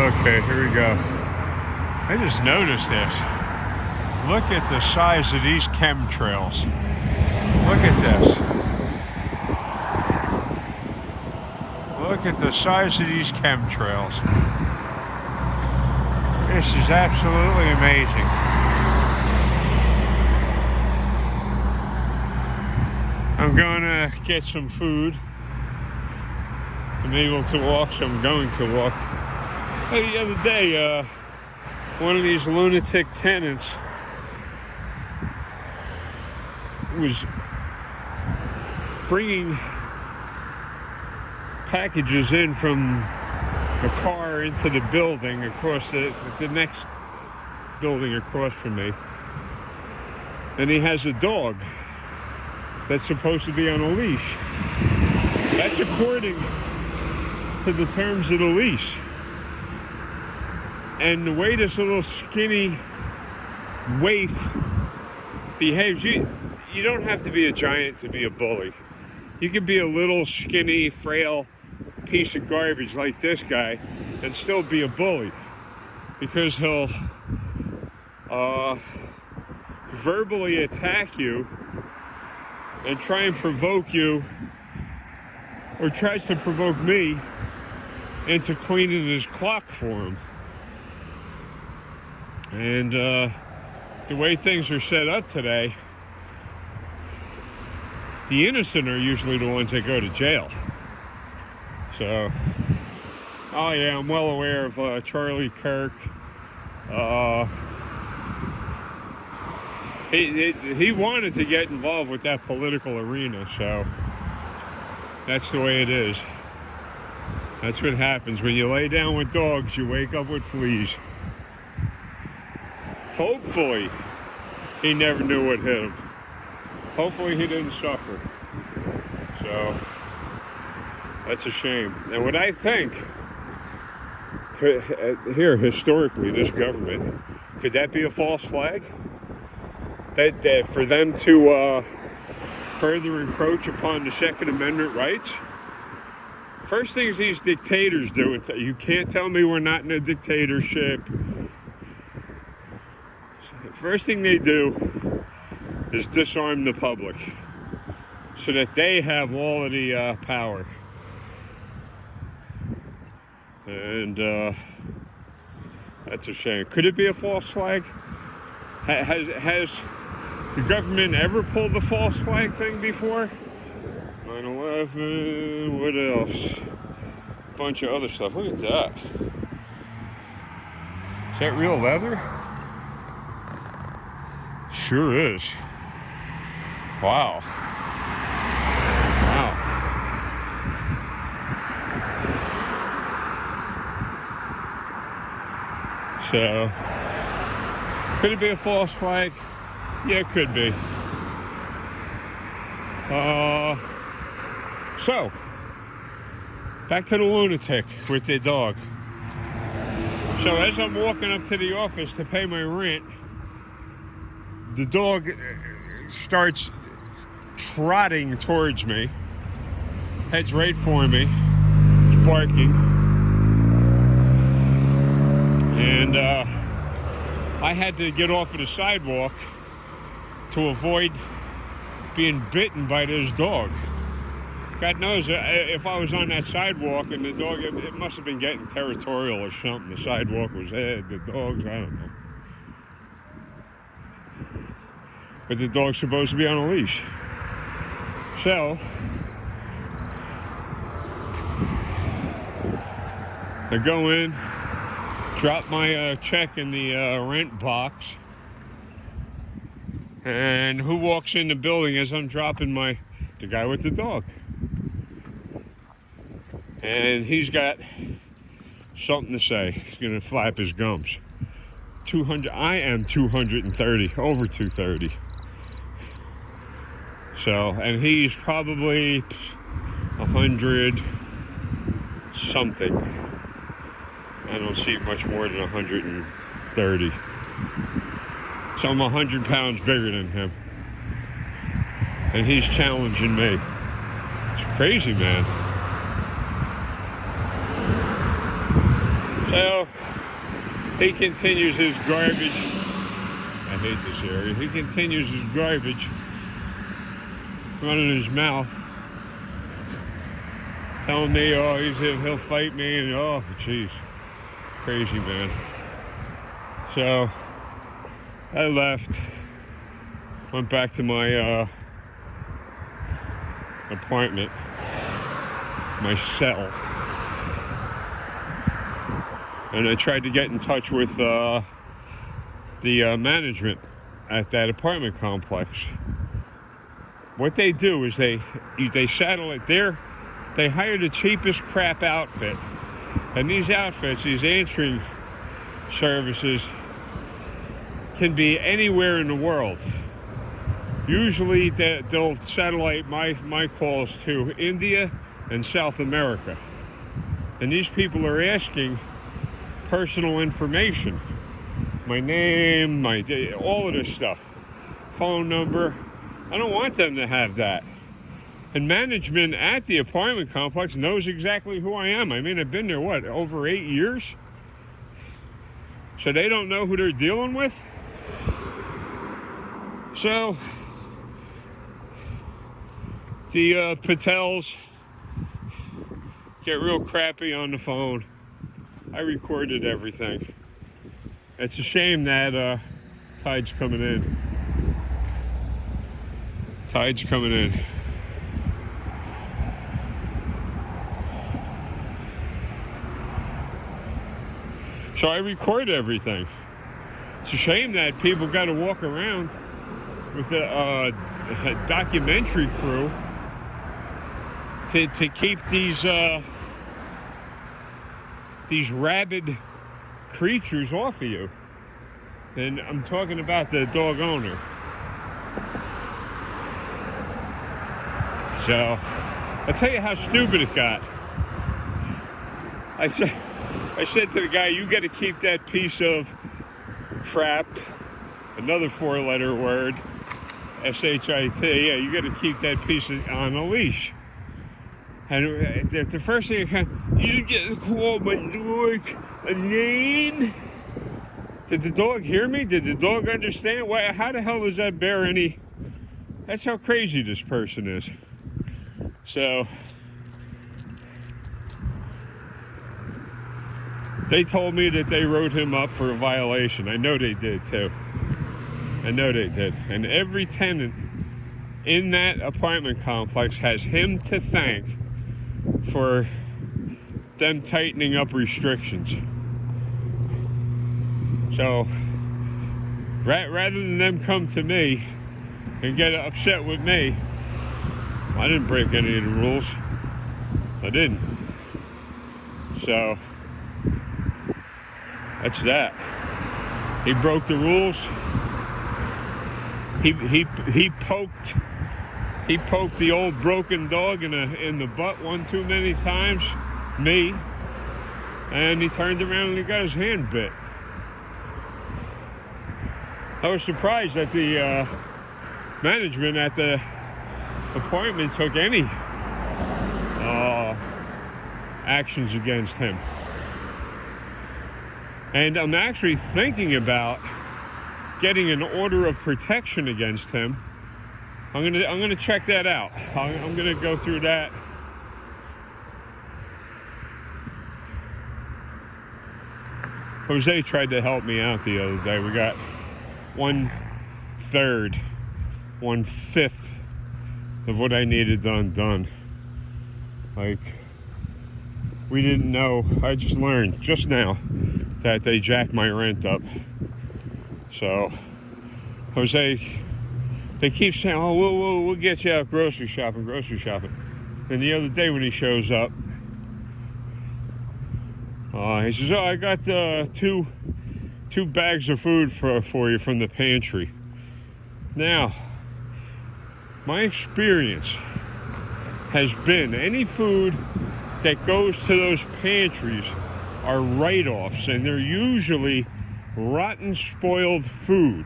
Okay, here we go. I just noticed this. Look at the size of these chemtrails. Look at this. Look at the size of these chemtrails. This is absolutely amazing. I'm going to get some food. I'm able to walk, so I'm going to walk. The other day, one of these lunatic tenants was bringing packages in from the car into the building across the next building across from me. And he has a dog that's supposed to be on a leash. That's according to the terms of the leash. And the way this little skinny waif behaves, you don't have to be a giant to be a bully. You can be a little skinny, frail piece of garbage like this guy and still be a bully, because he'll verbally attack you and try and provoke you, or tries to provoke me into cleaning his clock for him. And the way things are set up today, the innocent are usually the ones that go to jail. So, oh yeah, I'm well aware of Charlie Kirk. He wanted to get involved with that political arena, so that's the way it is. That's what happens. When you lay down with dogs, you wake up with fleas. Hopefully, he never knew what hit him. Hopefully, he didn't suffer. So, that's a shame. And what I think, here, historically, this government, could that be a false flag? That for them to further encroach upon the Second Amendment rights? First things these dictators do, you can't tell me we're not in a dictatorship. First thing they do is disarm the public so that they have all of the power. And that's a shame. Could it be a false flag? Has the government ever pulled the false flag thing before? 9/11, what else? A bunch of other stuff. Look at that. Is that real leather? Sure is. Wow. Wow. So, could it be a false flag? Yeah, it could be. So, back to the lunatic with the dog. So as I'm walking up to the office to pay my rent, the dog starts trotting towards me, heads right for me, it's barking, and I had to get off of the sidewalk to avoid being bitten by this dog. God knows, if I was on that sidewalk and the dog, it must have been getting territorial or something. The sidewalk was the dogs, I don't know. But the dog's supposed to be on a leash. So, I go in, drop my check in the rent box, and who walks in the building as I'm dropping the guy with the dog. And he's got something to say. He's gonna flap his gums. 200, I am 230, over 230. So, and he's probably 100 something. I don't see much more than 130. So I'm 100 pounds bigger than him. And he's challenging me. It's crazy, man. So he continues his garbage. I hate this area. He continues his garbage running his mouth, telling me, oh, he'll fight me, and oh, jeez, crazy man. So I left, went back to my apartment, my cell, and I tried to get in touch with the management at that apartment complex. What they do is they saddle it there. They hire the cheapest crap outfit, and these outfits, these answering services, can be anywhere in the world. Usually they'll satellite my calls to India and South America, and these people are asking personal information, my name, all of this stuff, phone number. I don't want them to have that. And management at the apartment complex knows exactly who I am. I mean, I've been there, over 8 years? So they don't know who they're dealing with? So, the Patels get real crappy on the phone. I recorded everything. It's a shame that tide's coming in. Tide's coming in. So I record everything. It's a shame that people got to walk around with a documentary crew to keep these rabid creatures off of you. And I'm talking about the dog owner. So I'll tell you how stupid it got. I said to the guy, you got to keep that piece of crap, another 4-letter word, S-H-I-T, yeah, you got to keep that piece on a leash. And the first thing you just called my dog a name? Did the dog hear me? Did the dog understand? Why? How the hell does that bear any? That's how crazy this person is. So they told me that they wrote him up for a violation. I know they did too. I know they did. And every tenant in that apartment complex has him to thank for them tightening up restrictions. So rather than them come to me and get upset with me, I didn't break any of the rules. I didn't. So that's that. He broke the rules. He poked the old broken dog in the butt one too many times, me, and he turned around and he got his hand bit. I was surprised that the management at the apartment took any actions against him. And I'm actually thinking about getting an order of protection against him. I'm gonna check that out. I'm gonna go through that. Jose tried to help me out the other day. We got 1/3, 1/5 of what I needed done. Like, we didn't know. I just learned just now that they jacked my rent up. So Jose, they keep saying, oh, we'll get you out grocery shopping. And the other day when he shows up, he says, I got two bags of food for you from the pantry. Now, my experience has been any food that goes to those pantries are write-offs, and they're usually rotten, spoiled food,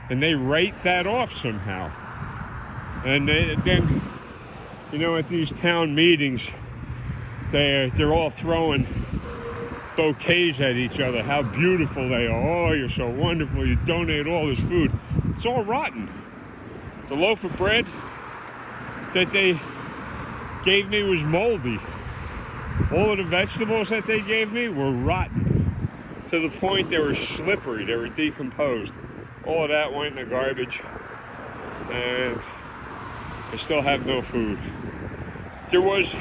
and they write that off somehow. And then, you know, at these town meetings, they're all throwing bouquets at each other, how beautiful they are. Oh, you're so wonderful. You donate all this food. It's all rotten. The loaf of bread that they gave me was moldy. All of the vegetables that they gave me were rotten to the point they were slippery. They were decomposed. All of that went in the garbage, and I still have no food. There was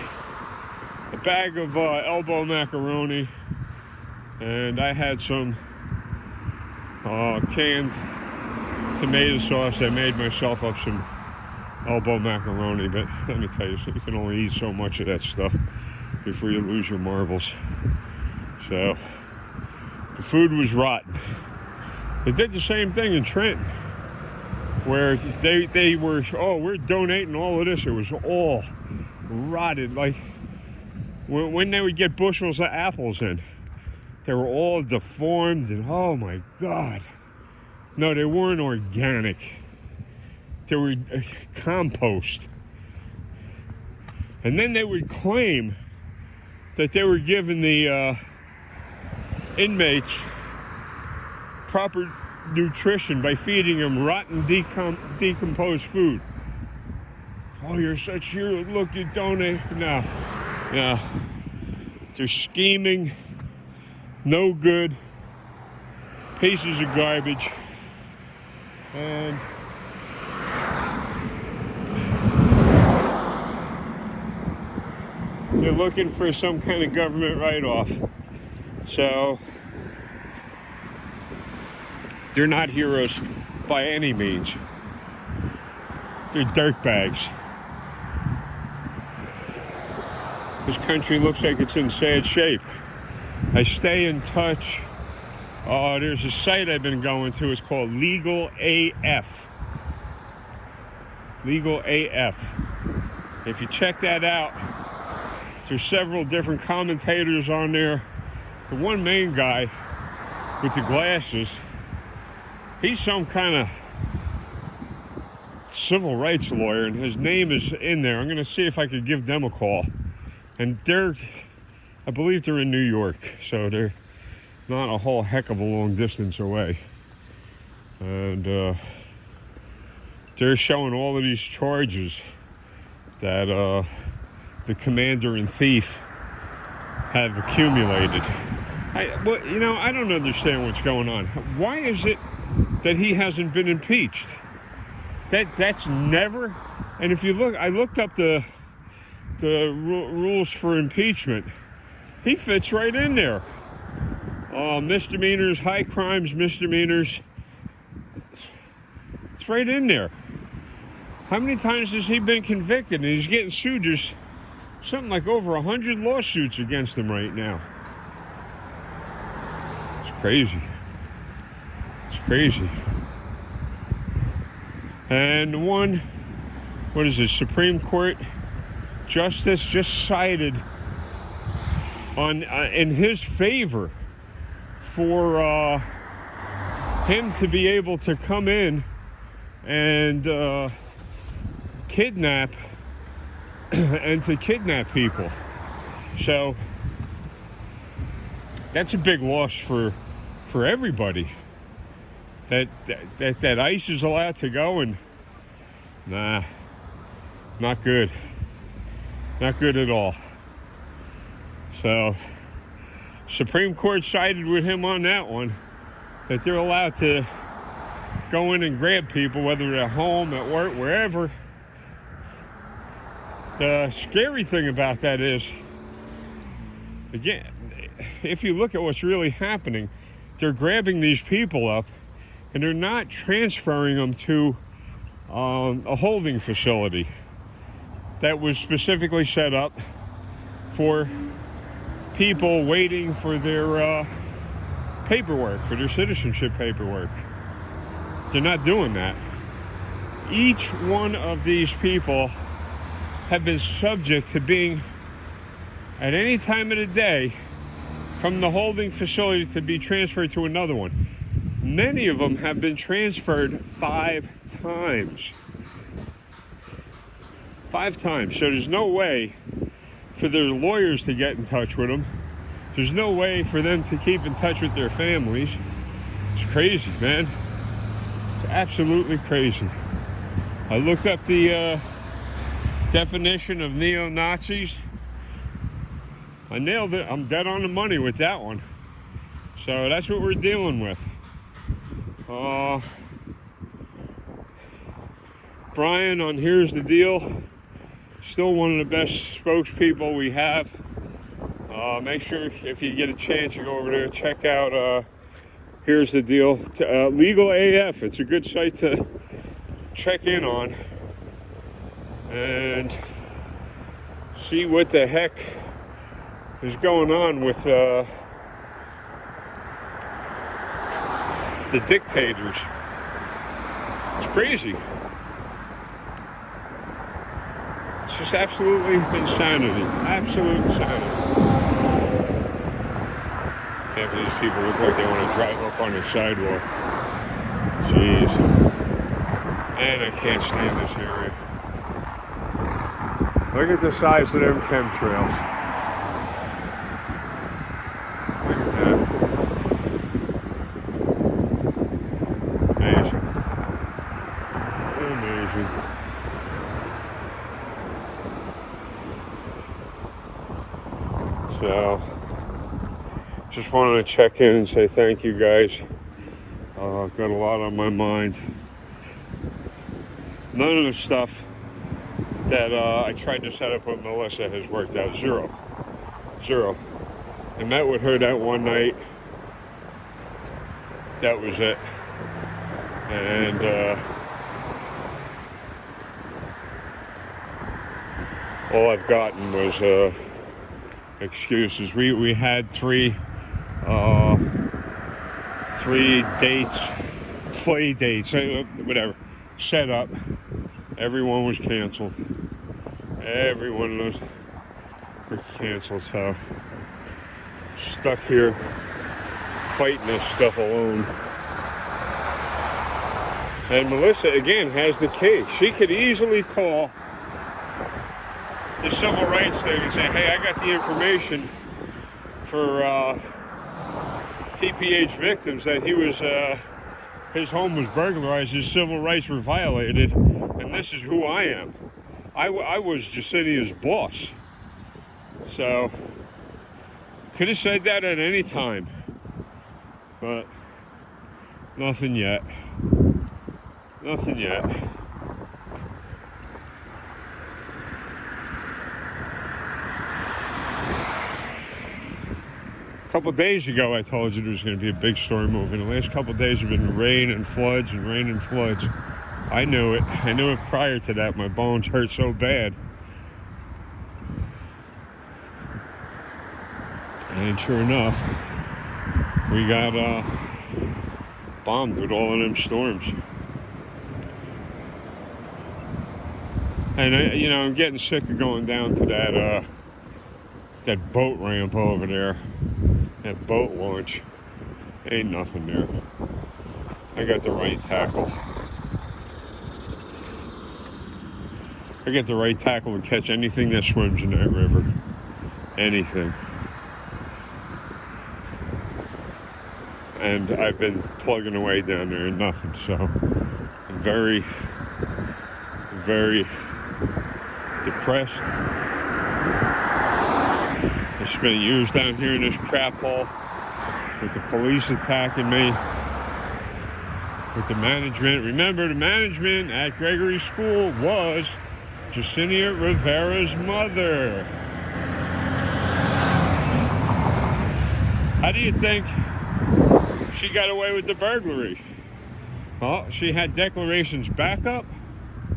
a bag of elbow macaroni, and I had some canned tomato sauce. I made myself up some elbow macaroni, but let me tell you, you can only eat so much of that stuff before you lose your marbles. So the food was rotten. They did the same thing in Trenton, where they were, oh, we're donating all of this. It was all rotted. Like when they would get bushels of apples in, they were all deformed, and oh my God. No, they weren't organic. They were compost. And then they would claim that they were giving the inmates proper nutrition by feeding them rotten, decomposed food. Oh, you're such here. Look, you donate. No. They're scheming. No good. Pieces of garbage. And they're looking for some kind of government write-off. So they're not heroes by any means. They're dirtbags. This country looks like it's in sad shape. I stay in touch. There's a site I've been going to. It's called Legal AF. Legal AF. If you check that out, there's several different commentators on there. The one main guy with the glasses, he's some kind of civil rights lawyer, and his name is in there. I'm going to see if I could give them a call. And I believe they're in New York, so they're not a whole heck of a long distance away. And they're showing all of these charges that the commander and thief have accumulated. I don't understand what's going on. Why is it that he hasn't been impeached? That's never. And if you look, I looked up the rules for impeachment. He fits right in there. Misdemeanors, high crimes, misdemeanors. It's right in there. How many times has he been convicted? And he's getting sued. There's something like over 100 lawsuits against him right now. It's crazy. It's crazy. And one, Supreme Court justice just cited in his favor for him to be able to come in and kidnap people. So that's a big loss for everybody. That ICE is allowed to go, and not good. Not good at all. So Supreme Court sided with him on that one, that they're allowed to go in and grab people, whether they're at home, at work, wherever. The scary thing about that is, again, if you look at what's really happening, they're grabbing these people up and they're not transferring them to a holding facility that was specifically set up for people waiting for their paperwork, for their citizenship paperwork. They're not doing that. Each one of these people have been subject to being, at any time of the day, from the holding facility to be transferred to another one. Many of them have been transferred 5 times. 5 times. So there's no way for their lawyers to get in touch with them There's no way for them to keep in touch with their families. It's crazy, man. It's absolutely crazy. I looked up the definition of neo-Nazis. I nailed it. I'm dead on the money with that one. So that's what we're dealing with. Brian on Here's the Deal, still one of the best spokespeople we have. Make sure if you get a chance you go over there, check out Here's the Deal. Legal AF, it's a good site to check in on and see what the heck is going on with the dictators. It's crazy. It's just absolutely insanity. Absolute insanity. Half of these people look like they want to drive up on the sidewalk. Jeez. And I can't stand this area. Look at the size of them chemtrails. Look at that. Amazing. Amazing. So, just wanted to check in and say thank you guys. I've got a lot on my mind. None of the stuff that I tried to set up with Melissa has worked out. Zero. I met with her that one night. That was it. And all I've gotten was excuses. We had three dates, play dates, whatever, set up. Everyone was canceled. Everyone was canceled. So stuck here fighting this stuff alone. And Melissa again has the key. She could easily call the civil rights thing and say, hey, I got the information for TPH victims that he was his home was burglarized, his civil rights were violated, and this is who I am. I was Jasinia's boss. So could have said that at any time, but nothing yet. Nothing yet. A couple of days ago, I told you there was going to be a big storm moving. The last couple of days have been rain and floods. I knew it. I knew it prior to that. My bones hurt so bad. And sure enough, we got bombed with all of them storms. And I'm getting sick of going down to that boat ramp over there. That boat launch. Ain't nothing there. I got the right tackle. I got the right tackle to catch anything that swims in that river. Anything. And I've been plugging away down there and nothing. So I'm very, very depressed. I spent years down here in this crap hole with the police attacking me, with the management. Remember, the management at Gregory School was Jacinia Rivera's mother. How do you think she got away with the burglary? Well, she had declarations backup,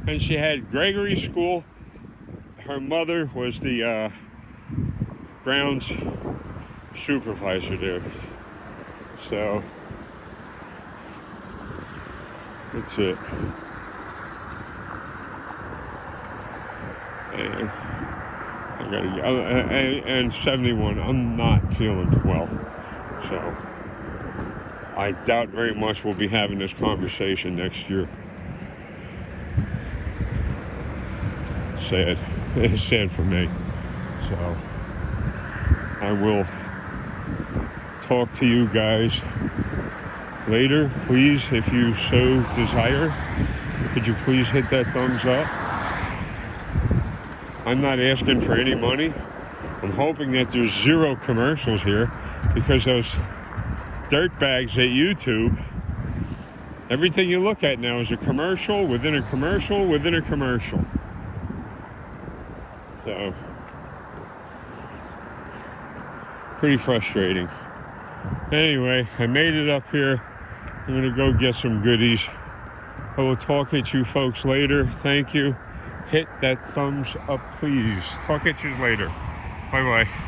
and she had Gregory School. Her mother was the grounds supervisor there. So that's it. And I gotta get, and 71. I'm not feeling well, so I doubt very much we'll be having this conversation next year. Sad. It's sad for me. So I will talk to you guys later. Please, if you so desire, could you please hit that thumbs up? I'm not asking for any money. I'm hoping that there's zero commercials here, because those dirtbags at YouTube, everything you look at now is a commercial within a commercial within a commercial. So, pretty frustrating. Anyway, I made it up here. I'm going to go get some goodies. I will talk at you folks later. Thank you. Hit that thumbs up, please. Talk at you later. Bye-bye.